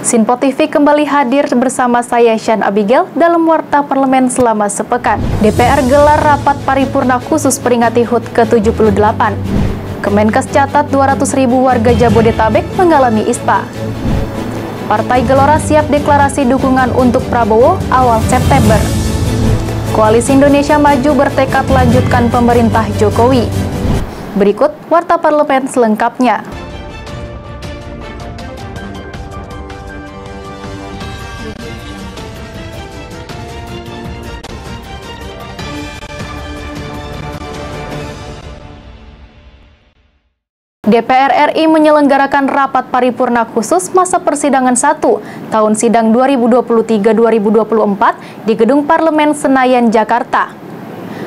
Sinpo TV kembali hadir bersama saya Shan Abigail dalam Warta Parlemen selama sepekan. DPR gelar rapat paripurna khusus peringati HUT ke-78. Kemenkes catat 200.000 warga Jabodetabek mengalami ISPA. Partai Gelora siap deklarasi dukungan untuk Prabowo awal September. Koalisi Indonesia Maju bertekad lanjutkan pemerintah Jokowi. Berikut Warta Parlemen selengkapnya. DPR RI menyelenggarakan rapat paripurna khusus masa persidangan 1 tahun sidang 2023-2024 di Gedung Parlemen Senayan, Jakarta.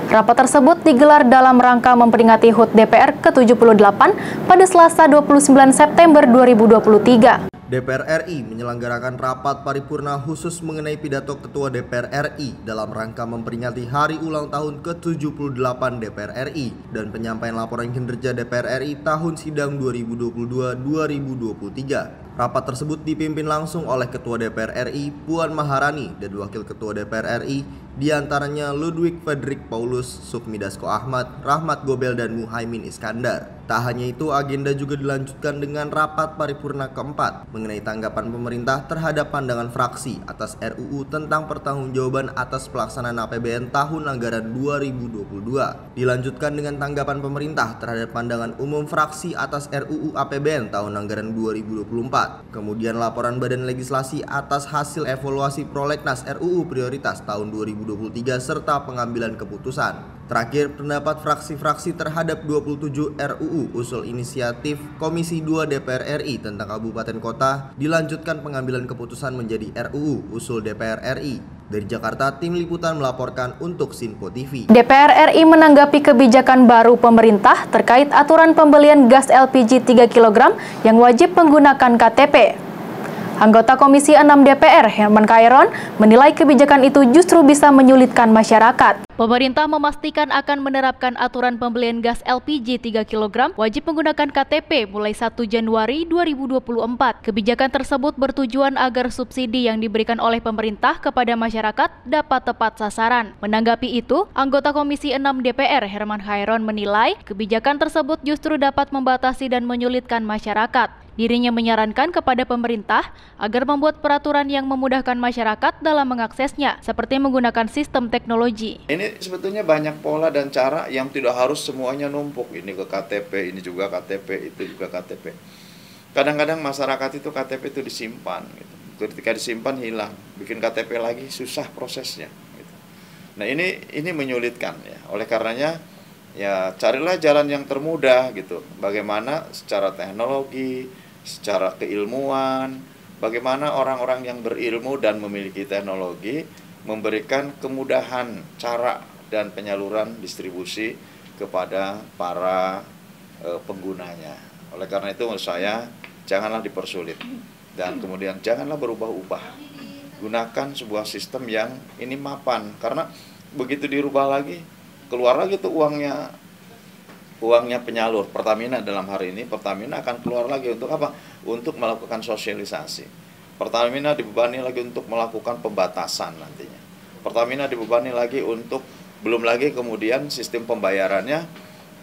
Rapat tersebut digelar dalam rangka memperingati HUT DPR ke-78 pada Selasa 29 September 2023. DPR RI menyelenggarakan rapat paripurna khusus mengenai pidato Ketua DPR RI dalam rangka memperingati hari ulang tahun ke-78 DPR RI dan penyampaian laporan kinerja DPR RI tahun sidang 2022-2023. Rapat tersebut dipimpin langsung oleh Ketua DPR RI Puan Maharani dan Wakil Ketua DPR RI diantaranya Ludwig Fredrik Paulus, Sufmi Dasko Ahmad, Rahmat Gobel, dan Muhaimin Iskandar. Tak hanya itu, agenda juga dilanjutkan dengan rapat paripurna keempat mengenai tanggapan pemerintah terhadap pandangan fraksi atas RUU tentang pertanggungjawaban atas pelaksanaan APBN tahun anggaran 2022. Dilanjutkan dengan tanggapan pemerintah terhadap pandangan umum fraksi atas RUU APBN tahun anggaran 2024. Kemudian laporan Badan Legislasi atas hasil evaluasi prolegnas RUU prioritas tahun 2023 serta pengambilan keputusan. Terakhir, pendapat fraksi-fraksi terhadap 27 RUU usul inisiatif Komisi 2 DPR RI tentang kabupaten kota dilanjutkan pengambilan keputusan menjadi RUU usul DPR RI. Dari Jakarta, tim liputan melaporkan untuk Sinpo TV. DPR RI menanggapi kebijakan baru pemerintah terkait aturan pembelian gas LPG 3 kg yang wajib menggunakan KTP. Anggota Komisi 6 DPR, Herman Khairon, menilai kebijakan itu justru bisa menyulitkan masyarakat. Pemerintah memastikan akan menerapkan aturan pembelian gas LPG 3 kg wajib menggunakan KTP mulai 1 Januari 2024. Kebijakan tersebut bertujuan agar subsidi yang diberikan oleh pemerintah kepada masyarakat dapat tepat sasaran. Menanggapi itu, anggota Komisi 6 DPR, Herman Khairon, menilai kebijakan tersebut justru dapat membatasi dan menyulitkan masyarakat. Dirinya menyarankan kepada pemerintah agar membuat peraturan yang memudahkan masyarakat dalam mengaksesnya, seperti menggunakan sistem teknologi. Ini sebetulnya banyak pola dan cara yang tidak harus semuanya numpuk. Ini ke KTP, ini juga KTP, itu juga KTP. Kadang-kadang masyarakat itu KTP itu disimpan. Gitu. Ketika disimpan hilang, bikin KTP lagi susah prosesnya. Gitu. Nah ini menyulitkan ya. Oleh karenanya ya carilah jalan yang termudah gitu. Bagaimana secara teknologi, secara keilmuan, bagaimana orang-orang yang berilmu dan memiliki teknologi memberikan kemudahan cara dan penyaluran distribusi kepada para penggunanya. Oleh karena itu menurut saya janganlah dipersulit dan kemudian janganlah berubah-ubah. Gunakan sebuah sistem yang ini mapan, karena begitu dirubah lagi keluar lagi tuh uangnya penyalur. Pertamina dalam hari ini, Pertamina akan keluar lagi untuk apa? Untuk melakukan sosialisasi. Pertamina dibebani lagi untuk melakukan pembatasan nantinya. Pertamina dibebani lagi untuk, belum lagi kemudian sistem pembayarannya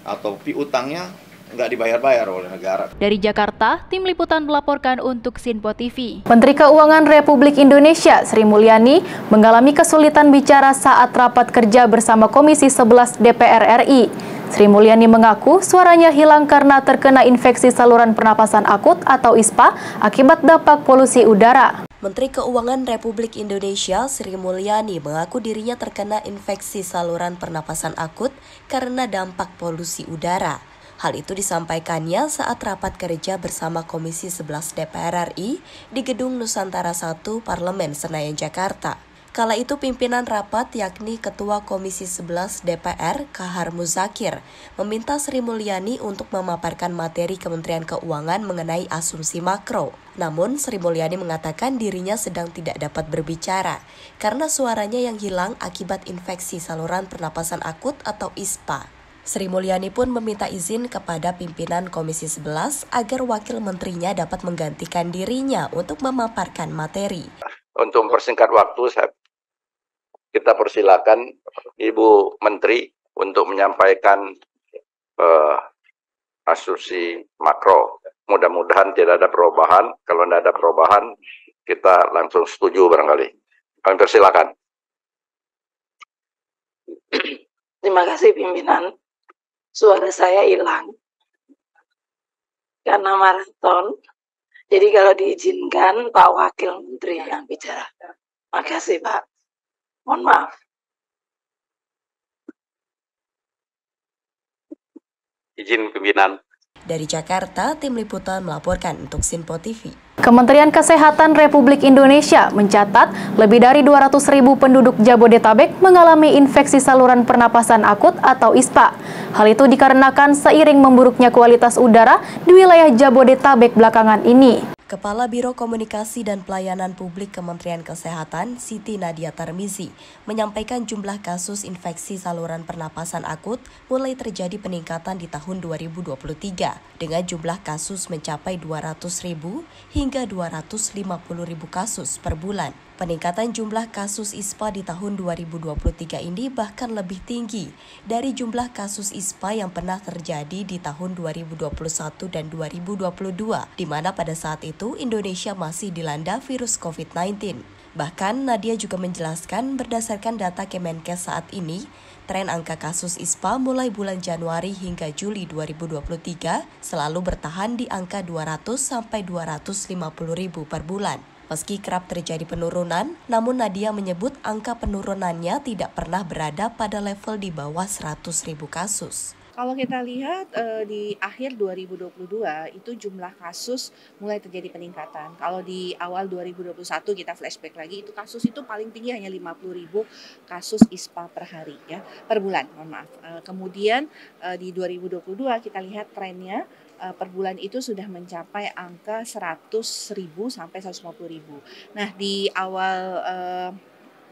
atau piutangnya nggak dibayar-bayar oleh negara. Dari Jakarta, tim liputan melaporkan untuk Sinpo TV. Menteri Keuangan Republik Indonesia, Sri Mulyani, mengalami kesulitan bicara saat rapat kerja bersama Komisi 11 DPR RI. Sri Mulyani mengaku suaranya hilang karena terkena infeksi saluran pernapasan akut atau ISPA akibat dampak polusi udara. Menteri Keuangan Republik Indonesia, Sri Mulyani, mengaku dirinya terkena infeksi saluran pernapasan akut karena dampak polusi udara. Hal itu disampaikannya saat rapat kerja bersama Komisi 11 DPR RI di Gedung Nusantara 1 Parlemen Senayan, Jakarta. Kala itu pimpinan rapat yakni Ketua Komisi 11 DPR, Kahar Muzakir, meminta Sri Mulyani untuk memaparkan materi Kementerian Keuangan mengenai asumsi makro. Namun Sri Mulyani mengatakan dirinya sedang tidak dapat berbicara karena suaranya yang hilang akibat infeksi saluran pernapasan akut atau ISPA. Sri Mulyani pun meminta izin kepada pimpinan Komisi 11 agar wakil menterinya dapat menggantikan dirinya untuk memaparkan materi. Untuk mempersingkat waktu, kita persilakan Ibu Menteri untuk menyampaikan asumsi makro. Mudah-mudahan tidak ada perubahan. Kalau tidak ada perubahan, kita langsung setuju barangkali. Kami persilakan. Terima kasih pimpinan. Suara saya hilang karena maraton. Jadi kalau diizinkan Pak Wakil Menteri yang bicara. Makasih Pak. Mohon maaf. Izin pimpinan. Dari Jakarta, Tim Liputan melaporkan untuk Sinpo TV. Kementerian Kesehatan Republik Indonesia mencatat lebih dari 200.000 penduduk Jabodetabek mengalami infeksi saluran pernapasan akut atau ISPA. Hal itu dikarenakan seiring memburuknya kualitas udara di wilayah Jabodetabek belakangan ini. Kepala Biro Komunikasi dan Pelayanan Publik Kementerian Kesehatan, Siti Nadia Tarmizi, menyampaikan jumlah kasus infeksi saluran pernapasan akut mulai terjadi peningkatan di tahun 2023, dengan jumlah kasus mencapai 200.000 hingga 250.000 kasus per bulan. Peningkatan jumlah kasus ISPA di tahun 2023 ini bahkan lebih tinggi dari jumlah kasus ISPA yang pernah terjadi di tahun 2021 dan 2022, di mana pada saat itu Indonesia masih dilanda virus COVID-19. Bahkan Nadia juga menjelaskan berdasarkan data Kemenkes saat ini, tren angka kasus ISPA mulai bulan Januari hingga Juli 2023 selalu bertahan di angka 200 sampai 250.000 per bulan. Meski kerap terjadi penurunan, namun Nadia menyebut angka penurunannya tidak pernah berada pada level di bawah 100.000 kasus. Kalau kita lihat di akhir 2022 itu jumlah kasus mulai terjadi peningkatan. Kalau di awal 2021 kita flashback lagi, itu kasus itu paling tinggi hanya 50.000 kasus ISPA per hari ya, per bulan, mohon maaf. Kemudian di 2022 kita lihat trennya per bulan itu sudah mencapai angka 100.000 sampai 150.000. Nah, di awal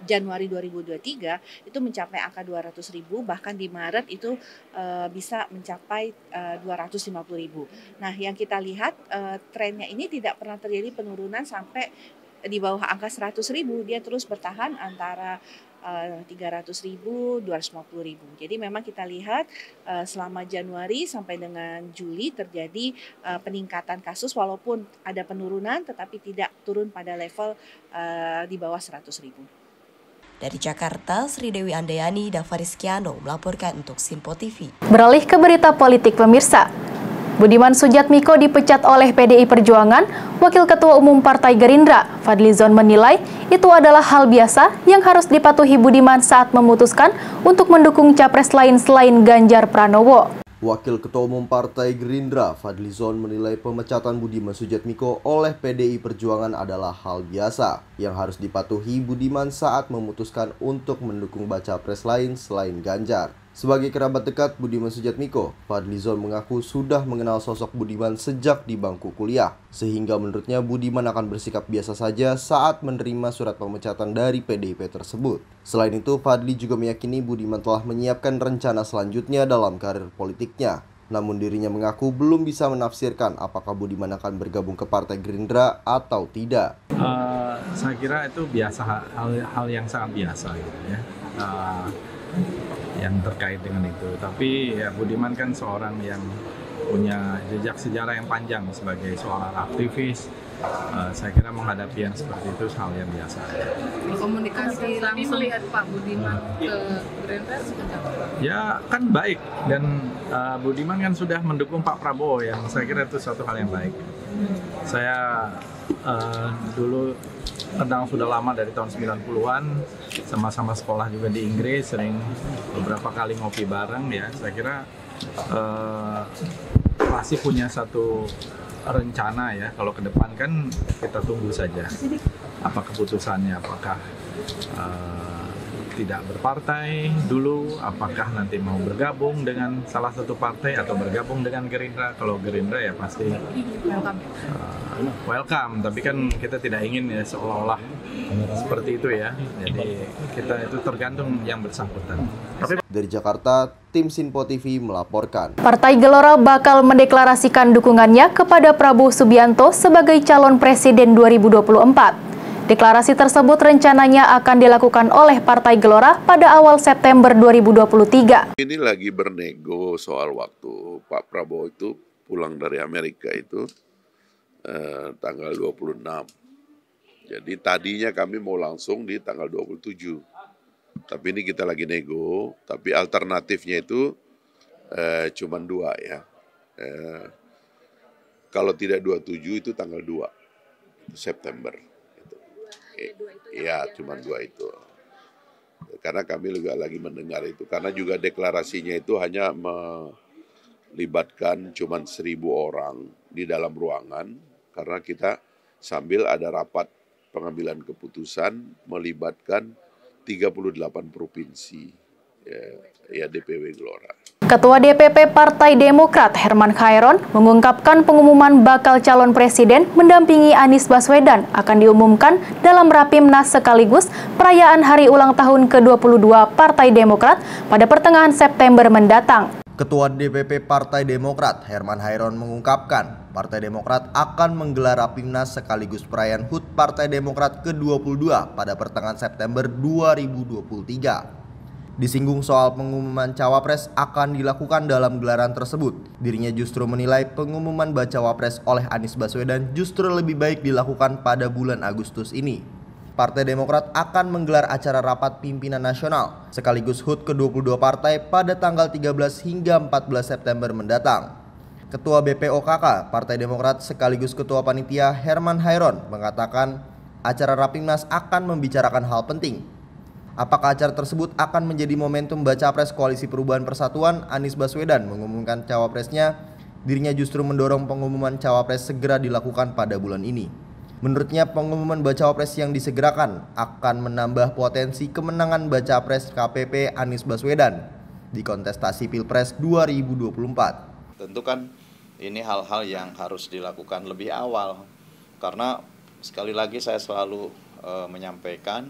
Januari 2023 itu mencapai angka 200.000, bahkan di Maret itu bisa mencapai 250.000. Nah, yang kita lihat trennya ini tidak pernah terjadi penurunan sampai di bawah angka 100.000, dia terus bertahan antara 300.000, 250.000. Jadi memang kita lihat selama Januari sampai dengan Juli terjadi peningkatan kasus, walaupun ada penurunan tetapi tidak turun pada level di bawah 100.000. Dari Jakarta, Sri Dewi Andayani, Davariskiano melaporkan untuk Sinpo TV. Beralih ke berita politik pemirsa. Budiman Sujatmiko dipecat oleh PDI Perjuangan. Wakil Ketua Umum Partai Gerindra, Fadlizon, menilai itu adalah hal biasa yang harus dipatuhi Budiman saat memutuskan untuk mendukung capres lain selain Ganjar Pranowo. Wakil Ketua Umum Partai Gerindra, Fadlizon, menilai pemecatan Budiman Sujatmiko oleh PDI Perjuangan adalah hal biasa yang harus dipatuhi Budiman saat memutuskan untuk mendukung baca pres lain selain Ganjar. Sebagai kerabat dekat Budiman Sujatmiko, Fadlizon mengaku sudah mengenal sosok Budiman sejak di bangku kuliah, sehingga menurutnya Budiman akan bersikap biasa saja saat menerima surat pemecatan dari PDIP tersebut. Selain itu, Fadli juga meyakini Budiman telah menyiapkan rencana selanjutnya dalam karir politiknya. Namun dirinya mengaku belum bisa menafsirkan apakah Budiman akan bergabung ke Partai Gerindra atau tidak. Saya kira itu biasa, hal yang sangat biasa gitu ya. Yang terkait dengan itu, tapi ya Budiman kan seorang yang punya jejak sejarah yang panjang sebagai seorang aktivis. Saya kira menghadapi yang seperti itu hal yang biasa. Komunikasi langsung melihat Pak Budiman ke Gerindra seperti apa? Ya kan baik, dan Budiman kan sudah mendukung Pak Prabowo, yang saya kira itu suatu hal yang baik. Saya dulu kenal sudah lama dari tahun 90-an, sama-sama sekolah juga di Inggris, sering beberapa kali ngopi bareng ya. Saya kira pasti punya satu rencana ya. Kalau ke depan kan kita tunggu saja apa keputusannya, apakah tidak berpartai dulu, apakah nanti mau bergabung dengan salah satu partai atau bergabung dengan Gerindra. Kalau Gerindra ya pasti welcome, tapi kan kita tidak ingin ya seolah-olah seperti itu ya. Jadi kita itu tergantung yang bersangkutan. Dari Jakarta, tim Sinpo TV melaporkan. Partai Gelora bakal mendeklarasikan dukungannya kepada Prabowo Subianto sebagai calon presiden 2024. Deklarasi tersebut rencananya akan dilakukan oleh Partai Gelora pada awal September 2023. Ini lagi bernego soal waktu. Pak Prabowo itu pulang dari Amerika itu tanggal 26. Jadi tadinya kami mau langsung di tanggal 27. Tapi ini kita lagi nego, tapi alternatifnya itu cuma 2 ya. Kalau tidak 27 itu tanggal 2 September. Ya, cuma 2 itu. Karena kami juga lagi mendengar itu. Karena juga deklarasinya itu hanya melibatkan cuma 1.000 orang di dalam ruangan. Karena kita sambil ada rapat pengambilan keputusan melibatkan 38 provinsi ya DPW Gelora. Ketua DPP Partai Demokrat Herman Khairon mengungkapkan pengumuman bakal calon presiden mendampingi Anies Baswedan akan diumumkan dalam Rapimnas sekaligus perayaan hari ulang tahun ke-22 Partai Demokrat pada pertengahan September mendatang. Ketua DPP Partai Demokrat Herman Khairon mengungkapkan Partai Demokrat akan menggelar Rapimnas sekaligus perayaan HUT Partai Demokrat ke-22 pada pertengahan September 2023. Disinggung soal pengumuman cawapres akan dilakukan dalam gelaran tersebut. Dirinya justru menilai pengumuman bacawa pres oleh Anies Baswedan justru lebih baik dilakukan pada bulan Agustus ini. Partai Demokrat akan menggelar acara rapat pimpinan nasional sekaligus HUT ke-22 partai pada tanggal 13 hingga 14 September mendatang. Ketua BPOKK Partai Demokrat sekaligus Ketua Panitia Herman Khairon mengatakan acara Rapimnas akan membicarakan hal penting. Apakah acara tersebut akan menjadi momentum baca pres Koalisi Perubahan Persatuan Anies Baswedan mengumumkan cawapresnya? Dirinya justru mendorong pengumuman cawapres segera dilakukan pada bulan ini. Menurutnya pengumuman baca pres yang disegerakan akan menambah potensi kemenangan baca pres KPP Anies Baswedan di kontestasi Pilpres 2024. Tentu kan ini hal-hal yang harus dilakukan lebih awal. Karena sekali lagi saya selalu menyampaikan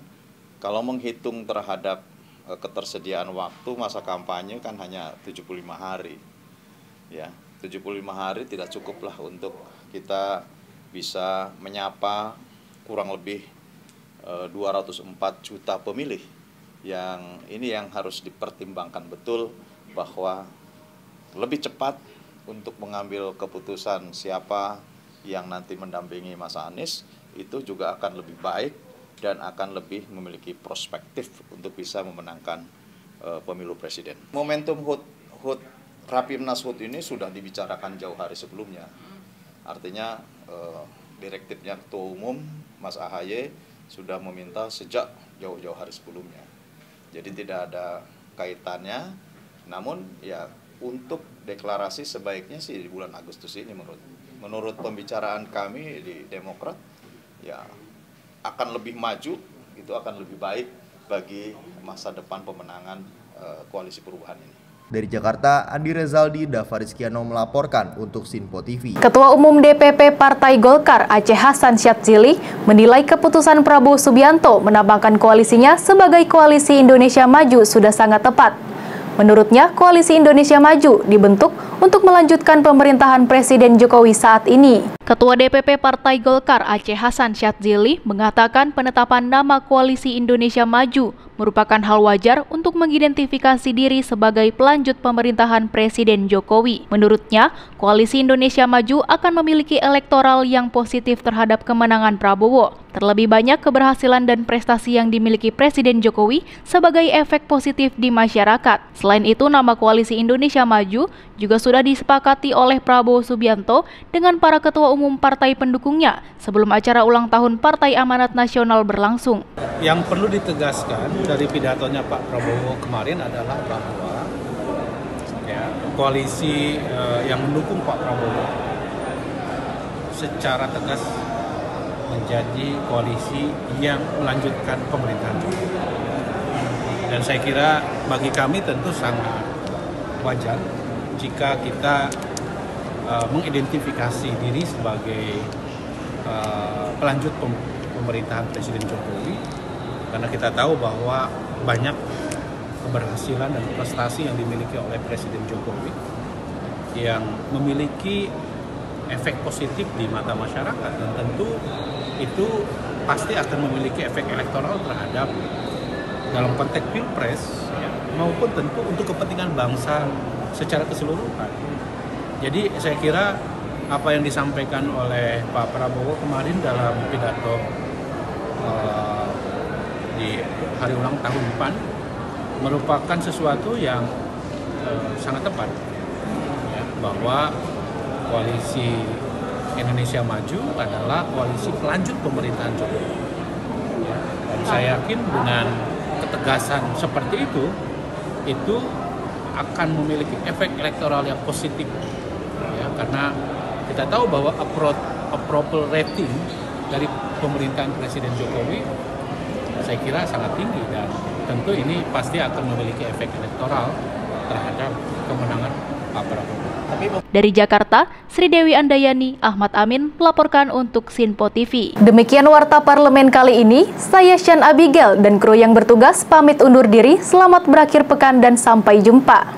kalau menghitung terhadap ketersediaan waktu masa kampanye kan hanya 75 hari. Ya, 75 hari tidak cukuplah untuk kita bisa menyapa kurang lebih 204 juta pemilih. Yang ini yang harus dipertimbangkan betul bahwa lebih cepat untuk mengambil keputusan siapa yang nanti mendampingi Mas Anies itu juga akan lebih baik dan akan lebih memiliki perspektif untuk bisa memenangkan pemilu presiden. Momentum HUT Rapimnas HUT ini sudah dibicarakan jauh hari sebelumnya. Artinya direktifnya Ketua Umum Mas AHY sudah meminta sejak jauh-jauh hari sebelumnya. Jadi tidak ada kaitannya. Namun ya untuk deklarasi sebaiknya sih di bulan Agustus ini menurut pembicaraan kami di Demokrat ya akan lebih maju, itu akan lebih baik bagi masa depan pemenangan Koalisi Perubahan ini. Dari Jakarta, Andi Rezaldi, Dava Rizkiano melaporkan untuk Sinpo TV. Ketua Umum DPP Partai Golkar Aceh Hasan Syadzili menilai keputusan Prabowo Subianto menambahkan koalisinya sebagai Koalisi Indonesia Maju sudah sangat tepat. Menurutnya, Koalisi Indonesia Maju dibentuk untuk melanjutkan pemerintahan Presiden Jokowi saat ini. Ketua DPP Partai Golkar Aceh Hasan Syadzili mengatakan penetapan nama Koalisi Indonesia Maju merupakan hal wajar untuk mengidentifikasi diri sebagai pelanjut pemerintahan Presiden Jokowi. Menurutnya, Koalisi Indonesia Maju akan memiliki elektoral yang positif terhadap kemenangan Prabowo. Terlebih banyak keberhasilan dan prestasi yang dimiliki Presiden Jokowi sebagai efek positif di masyarakat. Selain itu, nama Koalisi Indonesia Maju juga sudah disepakati oleh Prabowo Subianto dengan para ketua umum partai pendukungnya sebelum acara ulang tahun Partai Amanat Nasional berlangsung. Yang perlu ditegaskan dari pidatonya Pak Prabowo kemarin adalah bahwa koalisi yang mendukung Pak Prabowo secara tegas menjadi koalisi yang melanjutkan pemerintahan Jokowi. Dan saya kira bagi kami tentu sangat wajar jika kita mengidentifikasi diri sebagai pelanjut pemerintahan Presiden Jokowi, karena kita tahu bahwa banyak keberhasilan dan prestasi yang dimiliki oleh Presiden Jokowi yang memiliki efek positif di mata masyarakat, dan tentu itu pasti akan memiliki efek elektoral terhadap dalam konteks pilpres ya, maupun tentu untuk kepentingan bangsa secara keseluruhan. Jadi saya kira apa yang disampaikan oleh Pak Prabowo kemarin dalam pidato di hari ulang tahun PAN merupakan sesuatu yang sangat tepat ya, bahwa koalisi Indonesia Maju adalah koalisi pelanjut pemerintahan Jokowi. Ya, dan saya yakin dengan ketegasan seperti itu akan memiliki efek elektoral yang positif. Ya, karena kita tahu bahwa approval rating dari pemerintahan Presiden Jokowi saya kira sangat tinggi, dan tentu ini pasti akan memiliki efek elektoral terhadap kemenangan Pak Prabowo. Dari Jakarta, Sri Dewi Andayani, Ahmad Amin melaporkan untuk Sinpo TV. Demikian Warta Parlemen kali ini, saya Shan Abigail dan kru yang bertugas pamit undur diri. Selamat berakhir pekan dan sampai jumpa.